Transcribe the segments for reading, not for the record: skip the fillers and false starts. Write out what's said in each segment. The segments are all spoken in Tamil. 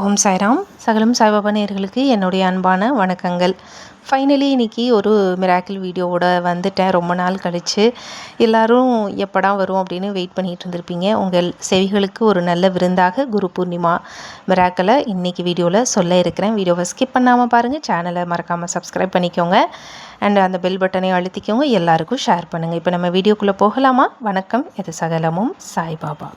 ஓம் சாய்ராம். சகலம் சாய்பாபா நேயர்களுக்கு என்னுடைய அன்பான வணக்கங்கள். ஃபைனலி இன்றைக்கி ஒரு மிராக்கிள் வீடியோவோட வந்துட்டேன். ரொம்ப நாள் கழித்து எல்லோரும் எப்படா வரும் அப்படின்னு வெயிட் பண்ணிகிட்டு இருந்திருப்பீங்க. உங்கள் செவிகளுக்கு ஒரு நல்ல விருந்தாக குரு பூர்ணிமா மிராக்கிளை இன்றைக்கி வீடியோவில் சொல்ல இருக்கிறேன். வீடியோவை ஸ்கிப் பண்ணாமல் பாருங்கள். சேனலை மறக்காமல் சப்ஸ்கிரைப் பண்ணிக்கோங்க. அண்ட் அந்த பெல் பட்டனை அழுத்திக்கோங்க. எல்லாருக்கும் ஷேர் பண்ணுங்கள். இப்போ நம்ம வீடியோக்குள்ளே போகலாமா? வணக்கம். இது சகலமும் சாய்பாபா.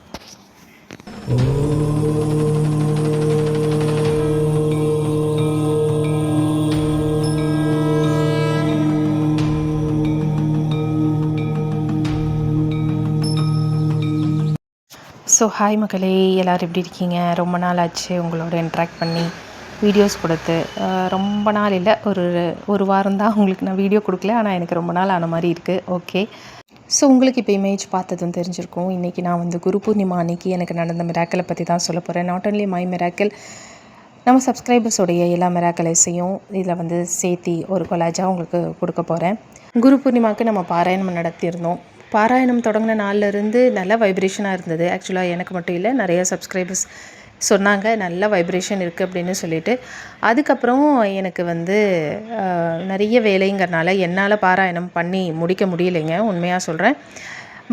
ஸோ ஹாய் மக்களே, எல்லோரும் எப்படி இருக்கீங்க? ரொம்ப நாள் ஆச்சு உங்களோட இன்ட்ராக்ட் பண்ணி வீடியோஸ் கொடுத்து. ரொம்ப நாள் இல்லை, ஒரு வாரம் தான் உங்களுக்கு நான் வீடியோ கொடுக்கல. ஆனால் எனக்கு ரொம்ப நாள் ஆன மாதிரி இருக்குது. ஓகே, ஸோ உங்களுக்கு இப்போ இமேஜ் பார்த்ததும் தெரிஞ்சிருக்கும். இன்றைக்கி நான் வந்து குரு பூர்ணிமா அன்றைக்கி எனக்கு நடந்த மிராக்கிளை பற்றி தான் சொல்ல போகிறேன். நாட் ஒன்லி மை மிராக்கிள், நம்ம சப்ஸ்கிரைபர்ஸோடைய எல்லா மிராக்கிளைஸையும் இதில் வந்து சேர்த்தி ஒரு கொலாஜாக உங்களுக்கு கொடுக்க போகிறேன். குரு பூர்ணிமாவுக்கு நம்ம பாராயணம் நடத்தியிருந்தோம். பாராயணம் தொடங்கின நாள்லேருந்து நல்ல வைப்ரேஷனாக இருந்தது. ஆக்சுவலாக எனக்கு மட்டும் இல்லை, நிறைய சப்ஸ்கிரைபர்ஸ் சொன்னாங்க நல்ல வைப்ரேஷன் இருக்குது அப்படின்னு சொல்லிட்டு. அதுக்கப்புறம் எனக்கு வந்து நிறைய வேலைங்கிறனால என்னால் பாராயணம் பண்ணி முடிக்க முடியலைங்க, உண்மையாக சொல்கிறேன்.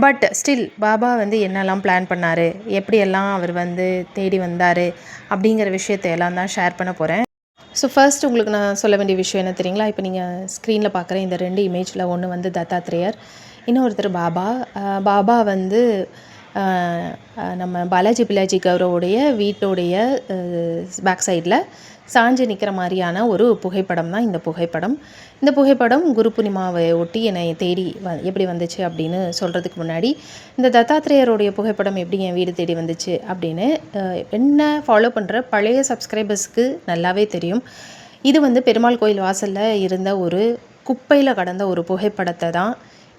பட் ஸ்டில் பாபா வந்து என்னெல்லாம் பிளான் பண்ணார், எப்படியெல்லாம் அவர் வந்து தேடி வந்தார் அப்படிங்கிற விஷயத்தை எல்லாம் தான் ஷேர் பண்ண போகிறேன். ஸோ ஃபர்ஸ்ட் உங்களுக்கு நான் சொல்ல வேண்டிய விஷயம் என்ன தெரியுங்களா? இப்போ நீங்கள் ஸ்க்ரீனில் பார்க்குற இந்த 2 இமேஜில் ஒன்று வந்து தத்தாத்ரேயர், இன்னொருத்தர் பாபா. பாபா வந்து நம்ம பாலாஜி பிள்ளாஜி கௌரவோடைய வீட்டோடைய பேக் சைடில் சாஞ்சு நிற்கிற மாதிரியான ஒரு புகைப்படம் தான் இந்த புகைப்படம். இந்த புகைப்படம் குரு பூர்ணிமாவை ஒட்டி என்னை தேடி எப்படி வந்துச்சு அப்படின்னு சொல்கிறதுக்கு முன்னாடி, இந்த தத்தாத்ரேயருடைய புகைப்படம் எப்படி என் வீடு தேடி வந்துச்சு அப்படின்னு என்ன ஃபாலோ பண்ணுற பழைய சப்ஸ்கிரைபர்ஸ்க்கு நல்லாவே தெரியும். இது வந்து பெருமாள் கோயில் வாசலில் இருந்த ஒரு குப்பையில் கடந்த ஒரு புகைப்படத்தை தான்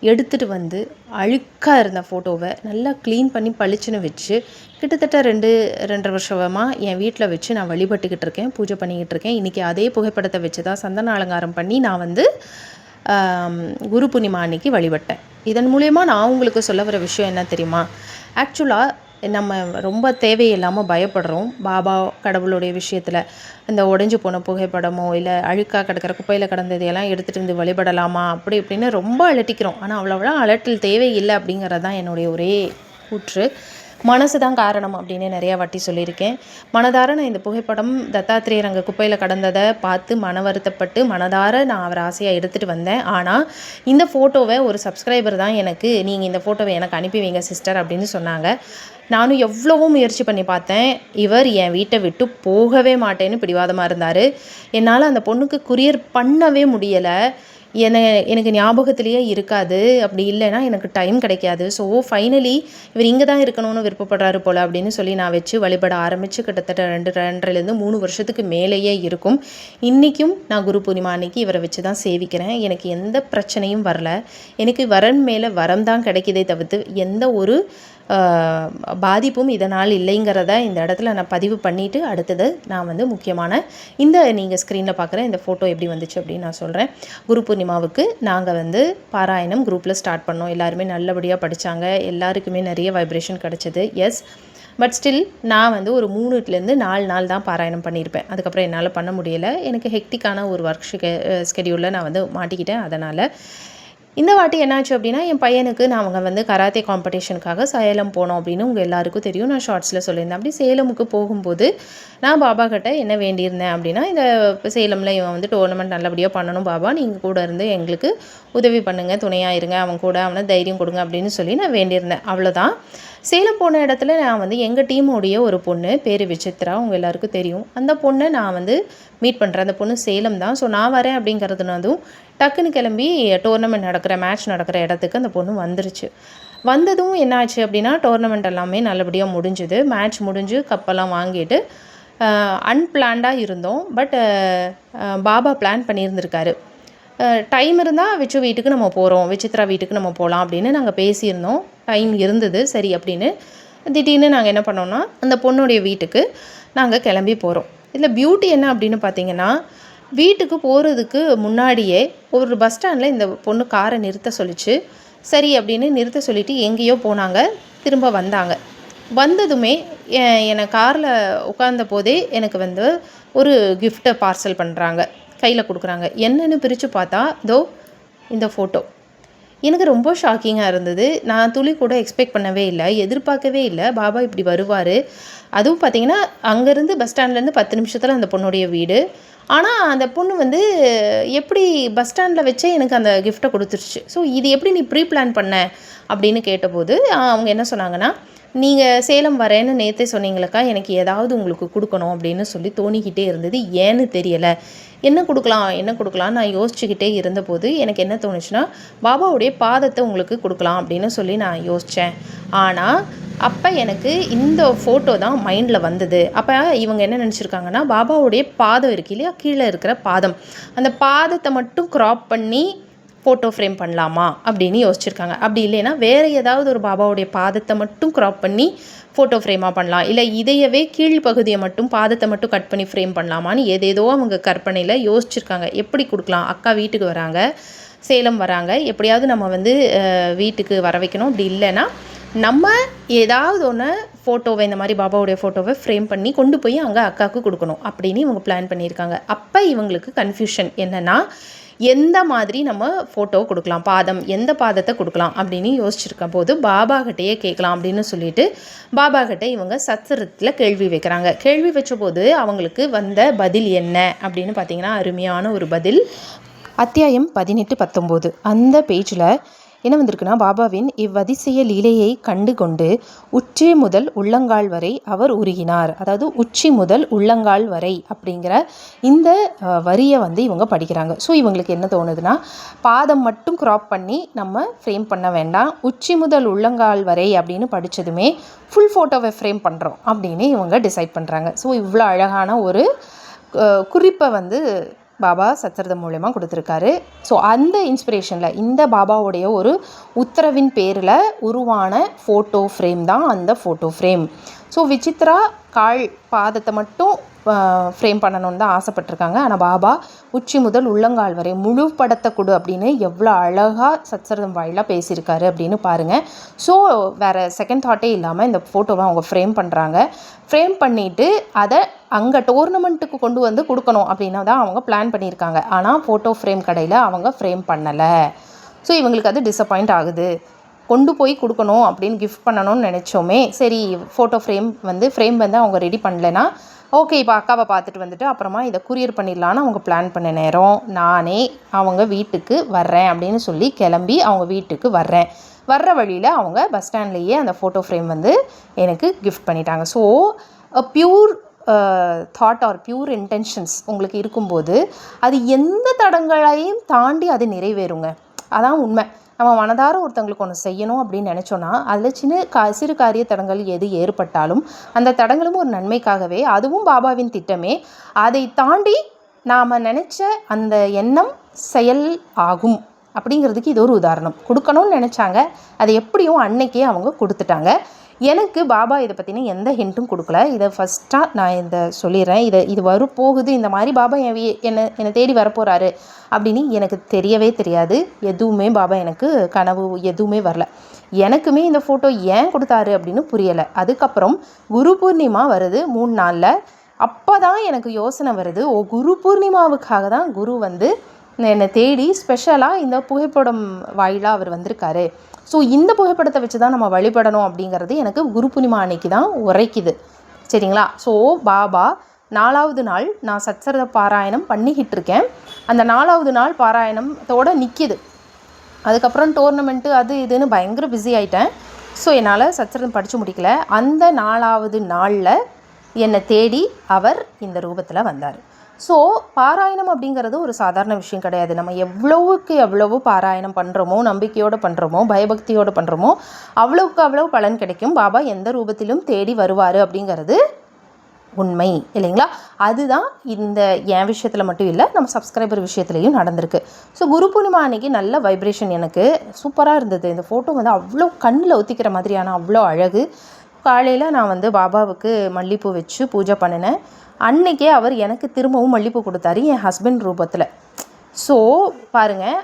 எடுத்துகிட்டு வந்து அழுக்காக இருந்த ஃபோட்டோவை நல்லா க்ளீன் பண்ணி பளிச்சுன்னு வச்சு கிட்டத்தட்ட 2-2.5 வருஷமாக என் வீட்டில் வச்சு நான் வழிபட்டுக்கிட்டு இருக்கேன், பூஜை பண்ணிக்கிட்டு இருக்கேன். இன்றைக்கி அதே புகைப்படத்தை வச்சு தான் சந்தன அலங்காரம் பண்ணி நான் வந்து குரு பூர்ணிமா அன்னைக்கு வழிபட்டேன். இதன் மூலயமா நான் உங்களுக்கு சொல்ல வர விஷயம் என்ன தெரியுமா? ஆக்சுவலாக நம்ம ரொம்ப தேவையில்லாமல் பயப்படுறோம் பாபா கடவுளுடைய விஷயத்தில். இந்த உடைஞ்சு போன புகைப்படமோ இல்லை அழுக்காக கிடக்கிற குப்பையில் கடந்ததையெல்லாம் எடுத்துகிட்டு வந்து வழிபடலாமா அப்படி இப்படின்னு ரொம்ப அலட்டிக்கிறோம். ஆனால் அவ்வளோவெல்லாம் அலட்டல் தேவையில்லை அப்படிங்கிறது தான் என்னுடைய ஒரே கூற்று. மனசு தான் காரணம் அப்படின்னு நிறையா வாட்டி சொல்லியிருக்கேன். மனதார நான் இந்த புகைப்படம் தத்தாத்ரேயர் அங்கே குப்பையில் கடந்ததை பார்த்து மன வருத்தப்பட்டு மனதார நான் அவர் ஆசையாக எடுத்துகிட்டு வந்தேன். ஆனால் இந்த ஃபோட்டோவை ஒரு சப்ஸ்கிரைபர் தான் எனக்கு, நீங்கள் இந்த ஃபோட்டோவை எனக்கு அனுப்பி வைங்க சிஸ்டர் அப்படின்னு சொன்னாங்க. நானும் எவ்வளவோ முயற்சி பண்ணி பார்த்தேன். இவர் என் வீட்டை விட்டு போகவே மாட்டேன்னு பிடிவாதமாக இருந்தார். என்னால் அந்த பொண்ணுக்கு குரியர் பண்ணவே முடியலை. எனக்கு ஞாபகத்திலேயே இருக்காது, அப்படி இல்லைன்னா எனக்கு டைம் கிடைக்காது. ஸோ ஃபைனலி இவர் இங்கே தான் இருக்கணும்னு விருப்பப்படுறாரு போல் அப்படின்னு சொல்லி நான் வச்சு வழிபட ஆரம்பித்து கிட்டத்தட்ட 2-2.5 வருஷத்துக்கு மேலேயே இருக்கும். இன்றைக்கும் நான் குரு பூர்ணிமா அன்னைக்கு இவரை வச்சு தான் சேவிக்கிறேன். எனக்கு எந்த பிரச்சனையும் வரல. எனக்கு வரன் மேலே வரம் தான் கிடைக்கிதே தவிர்த்து எந்த ஒரு பாதிப்பும் இதனால் இல்லைங்கிறத இந்த இடத்துல நான் பதிவு பண்ணிவிட்டு அடுத்தது நான் வந்து முக்கியமான இந்த நீங்கள் ஸ்க்ரீனில் பார்க்குற இந்த ஃபோட்டோ எப்படி வந்துச்சு அப்படின்னு நான் சொல்கிறேன். குரு பூர்ணிமாவுக்கு நாங்கள் வந்து பாராயணம் குரூப்பில் ஸ்டார்ட் பண்ணோம். எல்லாருமே நல்லபடியாக படித்தாங்க. எல்லாருக்குமே நிறைய வைப்ரேஷன் கிடச்சிது. எஸ், பட் ஸ்டில் நான் வந்து ஒரு 3-4 நாள் தான் பாராயணம் பண்ணியிருப்பேன். அதுக்கப்புறம் என்னால் பண்ண முடியலை. எனக்கு ஹெக்டிக்கான ஒரு ஒர்க் ஸ்கெடியூலில் நான் வந்து மாட்டிக்கிட்டேன். அதனால் இந்த வாட்டி என்னாச்சு அப்படின்னா, என் பையனுக்கு நாங்கள் வந்து கராத்தே காம்படிஷனுக்காக சேலம் போனோம் அப்படின்னு உங்கள் எல்லாருக்கும் தெரியும். நான் ஷார்ட்ஸில் சொல்லியிருந்தேன். அப்படி சேலமுக்கு போகும்போது நான் பாபா கிட்ட என்ன வேண்டியிருந்தேன் அப்படின்னா, இந்த சேலமில் இவன் வந்து டோர்னமெண்ட் நல்லபடியாக பண்ணணும் பாபா, நீங்கள் கூட இருந்து எங்களுக்கு உதவி பண்ணுங்கள், துணையாக இருங்க, அவன் கூட அவனை தைரியம் கொடுங்க அப்படின்னு சொல்லி நான் வேண்டியிருந்தேன். அவ்வளோதான். சேலம் போன இடத்துல நான் வந்து எங்கள் டீமோடைய ஒரு பொண்ணு பேர் விசித்ரா, உங்கள் எல்லாருக்கும் தெரியும். அந்த பொண்ணை நான் வந்து மீட் பண்ணுறேன். அந்த பொண்ணு சேலம் தான். ஸோ நான் வரேன் அப்படிங்கிறதுனதும் டக்குன்னு கிளம்பி டோர்னமெண்ட் நடக்கிற மேட்ச் நடக்கிற இடத்துக்கு அந்த பொண்ணு வந்துருச்சு. வந்ததும் என்ன ஆச்சு அப்படின்னா, டோர்னமெண்ட் எல்லாமே நல்லபடியாக முடிஞ்சுது. மேட்ச் முடிஞ்சு கப்பெல்லாம் வாங்கிட்டு அன்பிளான்டாக இருந்தோம். பட் பாபா பிளான் பண்ணியிருந்திருக்காரு. டைம் இருந்தால் விச்சு வீட்டுக்கு நம்ம போகிறோம், விசித்ரா வீட்டுக்கு நம்ம போகலாம் அப்படின்னு நாங்கள் பேசியிருந்தோம். டைம் இருந்தது சரி அப்படின்னு. திடீர்னு நாங்கள் என்ன பண்ணோன்னா, அந்த பொண்ணுடைய வீட்டுக்கு நாங்கள் கிளம்பி போகிறோம். இதில் பியூட்டி என்ன அப்படின்னு பார்த்தீங்கன்னா, வீட்டுக்கு போகிறதுக்கு முன்னாடியே ஒரு பஸ் ஸ்டாண்டில் இந்த பொண்ணு காரை நிறுத்த சொல்லிச்சு. சரி அப்படின்னு நிறுத்த சொல்லிவிட்டு எங்கேயோ போனாங்க, திரும்ப வந்தாங்க. வந்ததுமே என்னை காரில் உட்கார்ந்த போதே எனக்கு வந்து ஒரு கிஃப்ட்டை பார்சல் பண்ணுறாங்க, கையில் கொடுக்குறாங்க. என்னென்னு பிரித்து பார்த்தா இந்த ஃபோட்டோ. எனக்கு ரொம்ப ஷாக்கிங்காக இருந்தது. நான் துளி கூட எக்ஸ்பெக்ட் பண்ணவே இல்லை, எதிர்பார்க்கவே இல்லை பாபா இப்படி வருவார். அதுவும் பார்த்திங்கன்னா அங்கேருந்து பஸ் ஸ்டாண்ட்லேருந்து 10 நிமிஷத்தில் அந்த பொண்ணுடைய வீடு. ஆனால் அந்த பொண்ணு வந்து எப்படி பஸ் ஸ்டாண்டில் வச்சே எனக்கு அந்த கிஃப்ட்டை கொடுத்துருச்சு. ஸோ இது எப்படி நீ ப்ரீ பிளான் பண்ண அப்படின்னு கேட்டபோது அவங்க என்ன சொன்னாங்கன்னா, நீங்கள் சேலம் வரேன்னு நேற்றே சொன்னீங்களக்கா, எனக்கு ஏதாவது உங்களுக்கு கொடுக்கணும் அப்படின்னு சொல்லி தோணிக்கிட்டே இருந்தது. ஏன்னு தெரியலை, என்ன கொடுக்கலாம் நான் யோசிச்சுக்கிட்டே இருந்தபோது எனக்கு என்ன தோணுச்சுன்னா, பாபாவுடைய பாதத்தை உங்களுக்கு கொடுக்கலாம் அப்படின்னு சொல்லி நான் யோசித்தேன். ஆனால் அப்போ எனக்கு இந்த ஃபோட்டோ தான் மைண்டில் வந்தது. அப்போ இவங்க என்ன நினச்சிருக்காங்கன்னா, பாபாவுடைய பாதம் இருக்கு இல்லையா, கீழே இருக்கிற பாதம், அந்த பாதத்தை மட்டும் க்ராப் பண்ணி ஃபோட்டோ ஃப்ரேம் பண்ணலாமா அப்படின்னு யோசிச்சுருக்காங்க. அப்படி இல்லைன்னா வேறு ஏதாவது ஒரு பாபாவுடைய பாதத்தை மட்டும் க்ராப் பண்ணி ஃபோட்டோ ஃப்ரேமாக பண்ணலாம், இல்லை இதையவே கீழ்ப்பகுதியை மட்டும் பாதத்தை மட்டும் கட் பண்ணி ஃப்ரேம் பண்ணலாமான்னு ஏதேதோ அவங்க கற்பனையில் யோசிச்சுருக்காங்க. எப்படி கொடுக்கலாம், அக்கா வீட்டுக்கு வராங்க, சேலம் வராங்க, எப்படியாவது நம்ம வந்து வீட்டுக்கு வர வைக்கணும். அப்படி இல்லைன்னா நம்ம ஏதாவது ஒன்று ஃபோட்டோவை, இந்த மாதிரி பாபாவுடைய ஃபோட்டோவை ஃப்ரேம் பண்ணி கொண்டு போய் அங்கே அக்காவுக்கு கொடுக்கணும் அப்படின்னு இவங்க பிளான் பண்ணியிருக்காங்க. அப்போ இவங்களுக்கு கன்ஃபியூஷன் என்னென்னா, எந்த மாதிரி நம்ம ஃபோட்டோ கொடுக்கலாம், எந்த பாதத்தை கொடுக்கலாம் அப்படின்னு யோசிச்சிருக்க போது பாபாகிட்டையே கேட்கலாம் அப்படின்னு சொல்லிட்டு பாபாகிட்ட இவங்க சத்திரத்தில் கேள்வி வைக்கிறாங்க. கேள்வி வச்ச போது அவங்களுக்கு வந்த பதில் என்ன அப்படின்னு பார்த்தீங்கன்னா, அருமையான ஒரு பதில். அத்தியாயம் 18-19 அந்த பேஜில் என்ன வந்திருக்குன்னா, பாபாவின் இவ்வதிசய லீலையை கண்டு கொண்டு உச்சி முதல் உள்ளங்கால் வரை அவர் உருகினார். அதாவது உச்சி முதல் உள்ளங்கால் வரை அப்படிங்கிற இந்த வரியை வந்து இவங்க படிக்கிறாங்க. ஸோ இவங்களுக்கு என்ன தோணுதுன்னா, பாதம் மட்டும் க்ராப் பண்ணி நம்ம ஃப்ரேம் பண்ண வேண்டாம், உச்சி முதல் உள்ளங்கால் வரை அப்படின்னு படித்ததுமே ஃபுல் ஃபோட்டோவை ஃப்ரேம் பண்ணுறோம் அப்படின்னு இவங்க டிசைட் பண்ணுறாங்க. ஸோ இவ்வளோ அழகான ஒரு குறிப்பை வந்து பாபா சத்திரதம் மூலமாக கொடுத்துருக்காரு. ஸோ அந்த இன்ஸ்பிரேஷனில் இந்த பாபாவுடைய ஒரு உத்தரவின் பேரில் உருவான ஃபோட்டோ ஃப்ரேம் தான் அந்த ஃபோட்டோ ஃப்ரேம். ஸோ விசித்ரா கால் பாதத்தை மட்டும் ஃப்ரேம் பண்ணணுன்னு தான் ஆசைப்பட்டிருக்காங்க. ஆனால் பாபா உச்சி முதல் உள்ளங்கால் வரை முழு படத்தை கொடு அப்படின்னு எவ்வளோ அழகாக சத்சரிதம் வாயிலாக பேசியிருக்காரு அப்படின்னு பாருங்கள். ஸோ வேறு செகண்ட் தாட்டே இல்லாமல் இந்த ஃபோட்டோவை அவங்க ஃப்ரேம் பண்ணுறாங்க. ஃப்ரேம் பண்ணிவிட்டு அதை அங்கே டோர்னமெண்ட்டுக்கு கொண்டு வந்து கொடுக்கணும் அப்படின்னா தான் அவங்க பிளான் பண்ணியிருக்காங்க. ஆனால் ஃபோட்டோ ஃப்ரேம் கடையில் அவங்க ஃப்ரேம் பண்ணலை. ஸோ இவங்களுக்கு அது டிசப்பாயிண்ட் ஆகுது. கொண்டு போய் கொடுக்கணும் அப்படின்னு கிஃப்ட் பண்ணணும்னு நினச்சோமே, சரி ஃபோட்டோ ஃப்ரேம் வந்து அவங்க ரெடி பண்ணலைன்னா ஓகே, இப்போ அக்காவை பார்த்துட்டு வந்துட்டு அப்புறமா இதை குரியர் பண்ணிடலான்னு அவங்க பிளான் பண்ண நேரம் நானே அவங்க வீட்டுக்கு வர்றேன் அப்படின்னு சொல்லி கிளம்பி அவங்க வீட்டுக்கு வர்ற வழியில் அவங்க பஸ் ஸ்டாண்ட்லேயே அந்த ஃபோட்டோ ஃப்ரேம் வந்து எனக்கு கிஃப்ட் பண்ணிட்டாங்க. So pure thought or pure intentions உங்களுக்கு இருக்கும்போது அது எந்த தடங்களையும் தாண்டி அது நிறைவேறுங்க. அதான் உண்மை. நம்ம மனதார ஒருத்தங்களுக்கு ஒன்று செய்யணும் அப்படின்னு நினச்சோன்னா அதில் சிறு காரிய தடங்கள் எது ஏற்பட்டாலும் அந்த தடங்களும் ஒரு நன்மைக்காகவே, அதுவும் பாபாவின் திட்டமே. அதை தாண்டி நாம் நினச்ச அந்த எண்ணம் செயல் ஆகும் அப்படிங்கிறதுக்கு இது ஒரு உதாரணம். கொடுக்கணும்னு நினச்சாங்க, அதை எப்படியும் அன்னைக்கே அவங்க கொடுத்துட்டாங்க. எனக்கு பாபா இதை பற்றின எந்த ஹிண்ட்டும் கொடுக்கல. இதை ஃபஸ்ட்டாக நான் இதை சொல்லிடுறேன். இது போகுது இந்த மாதிரி பாபா என்னை தேடி வரப்போகிறாரு அப்படின்னு எனக்கு தெரியவே தெரியாது. எதுவுமே பாபா எனக்கு கனவு எதுவுமே வரல. எனக்குமே இந்த ஃபோட்டோ ஏன் கொடுத்தாரு அப்படின்னு புரியலை. அதுக்கப்புறம் குரு பூர்ணிமா வருது 3 நாளில். அப்போ தான் எனக்கு யோசனை வருது, குரு பூர்ணிமாவுக்காக தான் குரு வந்து என்னை தேடி ஸ்பெஷலாக இந்த புகைப்படம் வாயிலாக அவர் வந்திருக்காரு. ஸோ இந்த புகைப்படத்தை வச்சு தான் நம்ம வழிபடணும் அப்படிங்கிறது எனக்கு குரு பூர்ணிமா அன்னைக்கு தான் உரைக்குது. சரிங்களா? ஸோ பாபா 4வது நாள் நான் சத்சரித பாராயணம் பண்ணிக்கிட்டு இருக்கேன். அந்த 4வது நாள் பாராயணத்தோடு நிற்கிது. அதுக்கப்புறம் டோர்னமெண்ட்டு அது இதுன்னு பயங்கர பிஸி ஆகிட்டேன். ஸோ என்னால் சத்சரிதம் படித்து முடிக்கல. அந்த 4வது நாளில் என்னை தேடி அவர் இந்த ரூபத்தில் வந்தார். ஸோ பாராயணம் அப்படிங்கிறது ஒரு சாதாரண விஷயம் கிடையாது. நம்ம எவ்வளவு பாராயணம் பண்ணுறோமோ, நம்பிக்கையோடு பண்ணுறோமோ, பயபக்தியோடு பண்ணுறோமோ அவ்வளவுக்கு அவ்வளவு பலன் கிடைக்கும். பாபா எந்த ரூபத்திலும் தேடி வருவார் அப்படிங்கிறது உண்மை இல்லைங்களா? அதுதான் இந்த என் விஷயத்தில் மட்டும் இல்லை, நம்ம சப்ஸ்கிரைபர் விஷயத்துலையும் நடந்திருக்கு. ஸோ குரு பூர்ணிமா அன்னைக்கு நல்ல வைப்ரேஷன் எனக்கு சூப்பராக இருந்தது. இந்த ஃபோட்டோ வந்து அவ்வளோ கண்ணில் ஒத்திக்கிற மாதிரியான அவ்வளோ அழகு. காலையில் நான் வந்து பாபாவுக்கு மல்லிப்பூ வச்சு பூஜை பண்ணினேன். அன்றைக்கே அவர் எனக்கு திரும்பவும் மல்லிப்பூ கொடுத்தாரு என் ஹஸ்பண்ட் ரூபத்தில். ஸோ பாருங்கள்,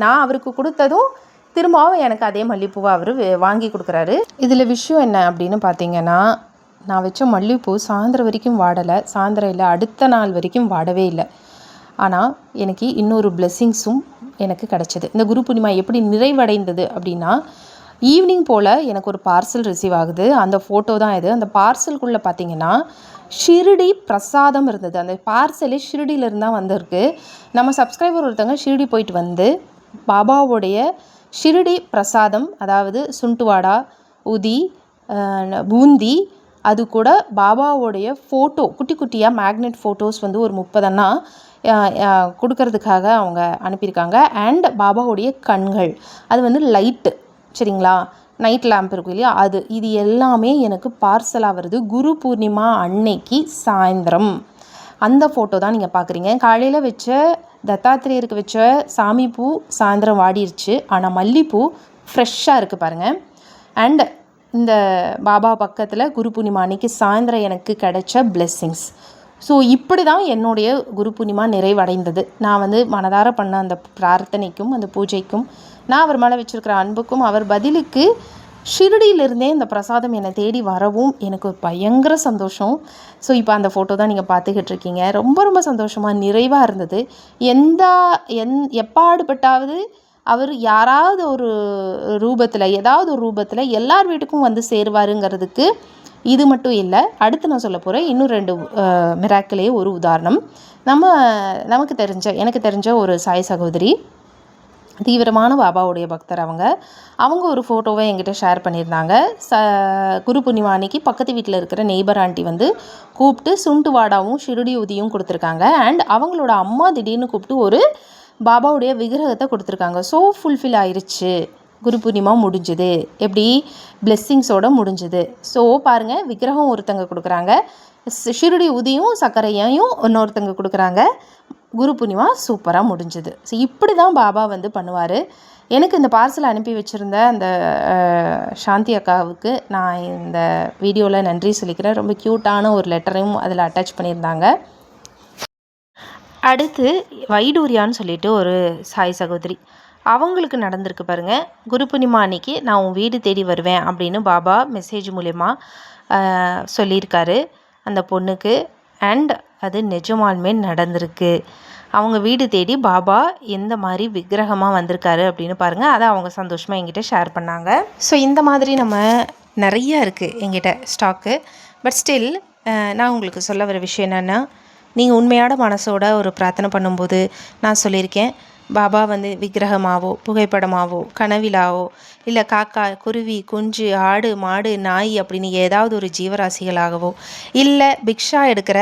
நான் அவருக்கு கொடுத்ததும் திரும்பவும் எனக்கு அதே மல்லிப்பூவை அவர் வாங்கி கொடுக்குறாரு. இதில் விஷயம் என்ன அப்படின்னு பார்த்தீங்கன்னா, நான் வச்ச மல்லிகைப்பூ சாயந்தரம் வரைக்கும் வாடலை, சாயந்தரம் இல்லை அடுத்த நாள் வரைக்கும் வாடவே இல்லை. ஆனால் எனக்கு இன்னொரு பிளெஸ்ஸிங்ஸும் எனக்கு கிடச்சிது. இந்த குரு பூர்ணிமா எப்படி நிறைவடைந்தது அப்படின்னா, ஈவினிங் போல் எனக்கு ஒரு பார்சல் ரிசீவ் ஆகுது. அந்த ஃபோட்டோ தான் இது. அந்த பார்சலுக்குள்ளே பார்த்திங்கன்னா ஷிரடி பிரசாதம் இருந்தது. அந்த பார்சலே ஷிரடியிலேருந்து தான் வந்திருக்கு. நம்ம சப்ஸ்கிரைபர் ஒருத்தவங்க ஷிரடி போயிட்டு வந்து பாபாவுடைய ஷிரடி பிரசாதம், அதாவது சுண்டுவாடா, உதி, பூந்தி, அது கூட பாபாவுடைய ஃபோட்டோ குட்டி குட்டியாக மேக்னெட் ஃபோட்டோஸ் வந்து ஒரு 30 கொடுக்கறதுக்காக அவங்க அனுப்பியிருக்காங்க. அண்ட் பாபாவுடைய கண்கள், அது வந்து லைட்டு, சரிங்களா, நைட் லேம்ப் இருக்கும் இல்லையா, இது எல்லாமே எனக்கு பார்சலாக வருது குரு பூர்ணிமா அன்னைக்கு சாயந்தரம். அந்த ஃபோட்டோ தான் நீங்கள் பார்க்குறீங்க. காலையில் வச்ச தத்தாத்திரேயருக்கு வச்ச சாமி பூ சாயந்தரம் வாடிருச்சு, ஆனால் மல்லிப்பூ ஃப்ரெஷ்ஷாக இருக்குது பாருங்கள். அண்ட் இந்த பாபா பக்கத்தில் குரு பூர்ணிமா அன்னைக்கு சாயந்தரம் எனக்கு கிடைச்ச பிளெஸ்ஸிங்ஸ். ஸோ இப்படி தான் என்னுடைய குரு பூர்ணிமா நிறைவடைந்தது. நான் வந்து மனதார பண்ண அந்த பிரார்த்தனைக்கும் அந்த பூஜைக்கும் நான் அவர் மேலே வச்சுருக்கிற அன்புக்கும் அவர் பதிலுக்கு ஷிரடியிலிருந்தே இந்த பிரசாதம் என்னை தேடி வரவும் எனக்கு பயங்கர சந்தோஷம். ஸோ இப்போ அந்த ஃபோட்டோ தான் நீங்கள் பார்த்துக்கிட்டு இருக்கீங்க. ரொம்ப ரொம்ப சந்தோஷமாக நிறைவாக இருந்தது. எப்பாடுபட்டாவது அவர் யாராவது ஒரு ரூபத்தில், ஏதாவது ஒரு ரூபத்தில் எல்லார் வீட்டுக்கும் வந்து சேருவாருங்கிறதுக்கு இது மட்டும் இல்லை, அடுத்து நான் சொல்ல போகிறேன் இன்னும் 2 மிராக்கிளே ஒரு உதாரணம். எனக்கு தெரிஞ்ச ஒரு சாய் சகோதரி, தீவிரமான பாபாவுடைய பக்தர். அவங்க ஒரு ஃபோட்டோவை என்கிட்ட ஷேர் பண்ணியிருந்தாங்க. குரு பூர்ணிமா அன்னைக்கு பக்கத்து வீட்டில் இருக்கிற நெய்பர் ஆண்டி வந்து கூப்பிட்டு சுண்டு வாடாவும் ஷிரடி உதியும் கொடுத்துருக்காங்க. அண்ட் அவங்களோட அம்மா திடீர்னு கூப்பிட்டு ஒரு பாபாவுடைய விக்கிரகத்தை கொடுத்துருக்காங்க. ஸோ ஃபுல்ஃபில் ஆயிடுச்சு, குரு பூர்ணிமா முடிஞ்சுது. எப்படி பிளெஸ்ஸிங்ஸோடு முடிஞ்சுது. ஸோ பாருங்கள், விக்கிரகம் ஒருத்தங்க கொடுக்குறாங்க, ஷிரடி உதியும் சர்க்கரையையும் இன்னொருத்தங்க கொடுக்குறாங்க. குரு பூர்ணிமா சூப்பராக முடிஞ்சுது. ஸோ இப்படி தான் பாபா வந்து பண்ணுவார். எனக்கு இந்த பார்சல் அனுப்பி வச்சுருந்த அந்த சாந்தி அக்காவுக்கு நான் இந்த வீடியோவில் நன்றி சொல்லிக்கிறேன். ரொம்ப க்யூட்டான ஒரு லெட்டரையும் அதில் அட்டாச் பண்ணியிருந்தாங்க. அடுத்து வைடூரியான்னு சொல்லிட்டு ஒரு சாய் சகோதரி, அவங்களுக்கு நடந்திருக்கு பாருங்கள். குரு பூர்ணிமா அன்னைக்கு நான் உன் வீடு தேடி வருவேன் அப்படின்னு பாபா மெசேஜ் மூலயமா சொல்லியிருக்காரு அந்த பொண்ணுக்கு. அண்ட் அது நிஜமாலுமே நடந்திருக்கு. அவங்க வீடு தேடி பாபா எந்த மாதிரி விக்கிரகமாக வந்திருக்காரு அப்படின்னு பாருங்கள். அதை அவங்க சந்தோஷமாக என்கிட்ட ஷேர் பண்ணாங்க. ஸோ இந்த மாதிரி நம்ம நிறையா இருக்குது என்கிட்ட ஸ்டாக்கு. பட் ஸ்டில் நான் உங்களுக்கு சொல்ல வர விஷயம் என்னென்னா, நீங்கள் உண்மையான மனசோட ஒரு பிரார்த்தனை பண்ணும்போது, நான் சொல்லியிருக்கேன், பாபா வந்து விக்கிரகமாவோ புகைப்படமாவோ கனவிலாவோ இல்லை காக்கா, குருவி, குஞ்சு, ஆடு, மாடு, நாய் அப்படின்னு ஏதாவது ஒரு ஜீவராசிகளாகவோ இல்லை பிக்ஷா எடுக்கிற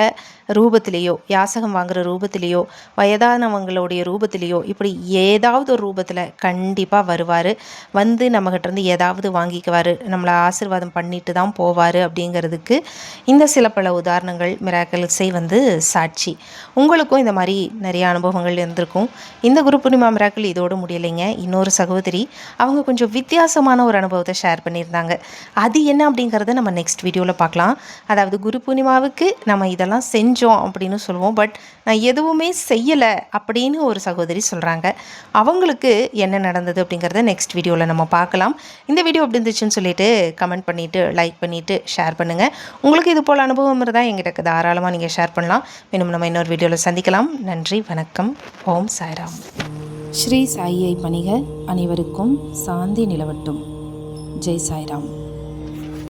ரூபத்திலேயோ, யாசகம் வாங்குகிற ரூபத்திலேயோ, வயதானவங்களுடைய ரூபத்திலேயோ, இப்படி ஏதாவது ஒரு ரூபத்தில் கண்டிப்பாக வருவார். வந்து நம்மகிட்டேருந்து ஏதாவது வாங்கிக்குவார், நம்மளை ஆசீர்வாதம் பண்ணிட்டு தான் போவார் அப்படிங்கிறதுக்கு இந்த சில பல உதாரணங்கள், மிராக்கிள்ஸை வந்து சாட்சி. உங்களுக்கும் இந்த மாதிரி நிறைய அனுபவங்கள் இருந்திருக்கும். இந்த குரு பூர்ணிமா மிராக்கிள் இதோடு முடியலைங்க. இன்னொரு சகோதரி அவங்க கொஞ்சம் வித்தியாசமான ஒரு அனுபவத்தை ஷேர் பண்ணியிருந்தாங்க. அது என்ன அப்படிங்கிறத நம்ம நெக்ஸ்ட் வீடியோவில் பார்க்கலாம். அதாவது குரு பூர்ணிமாவுக்கு நம்ம இதெல்லாம் செஞ்சோம் அப்படின்னு சொல்லுவோம், பட் நான் எதுவுமே செய்யலை அப்படின்னு ஒரு சகோதரி சொல்கிறாங்க. அவங்களுக்கு என்ன நடந்தது அப்படிங்கிறத நெக்ஸ்ட் வீடியோவில் நம்ம பார்க்கலாம். இந்த வீடியோ எப்படி இருந்துச்சுன்னு சொல்லிட்டு கமெண்ட் பண்ணிவிட்டு லைக் பண்ணிவிட்டு ஷேர் பண்ணுங்கள். உங்களுக்கு இது போல் அனுபவம் இருந்தால் எங்கிட்ட தாராளமாக நீங்கள் ஷேர் பண்ணலாம். இன்னும் நம்ம இன்னொரு வீடியோவில் சந்திக்கலாம். நன்றி, வணக்கம். ஓம் சாய்ராம். ஸ்ரீ சாயியை பணிக, அனைவருக்கும் சாந்தி நிலவட்டும். ஜெய் சாய்ராம்.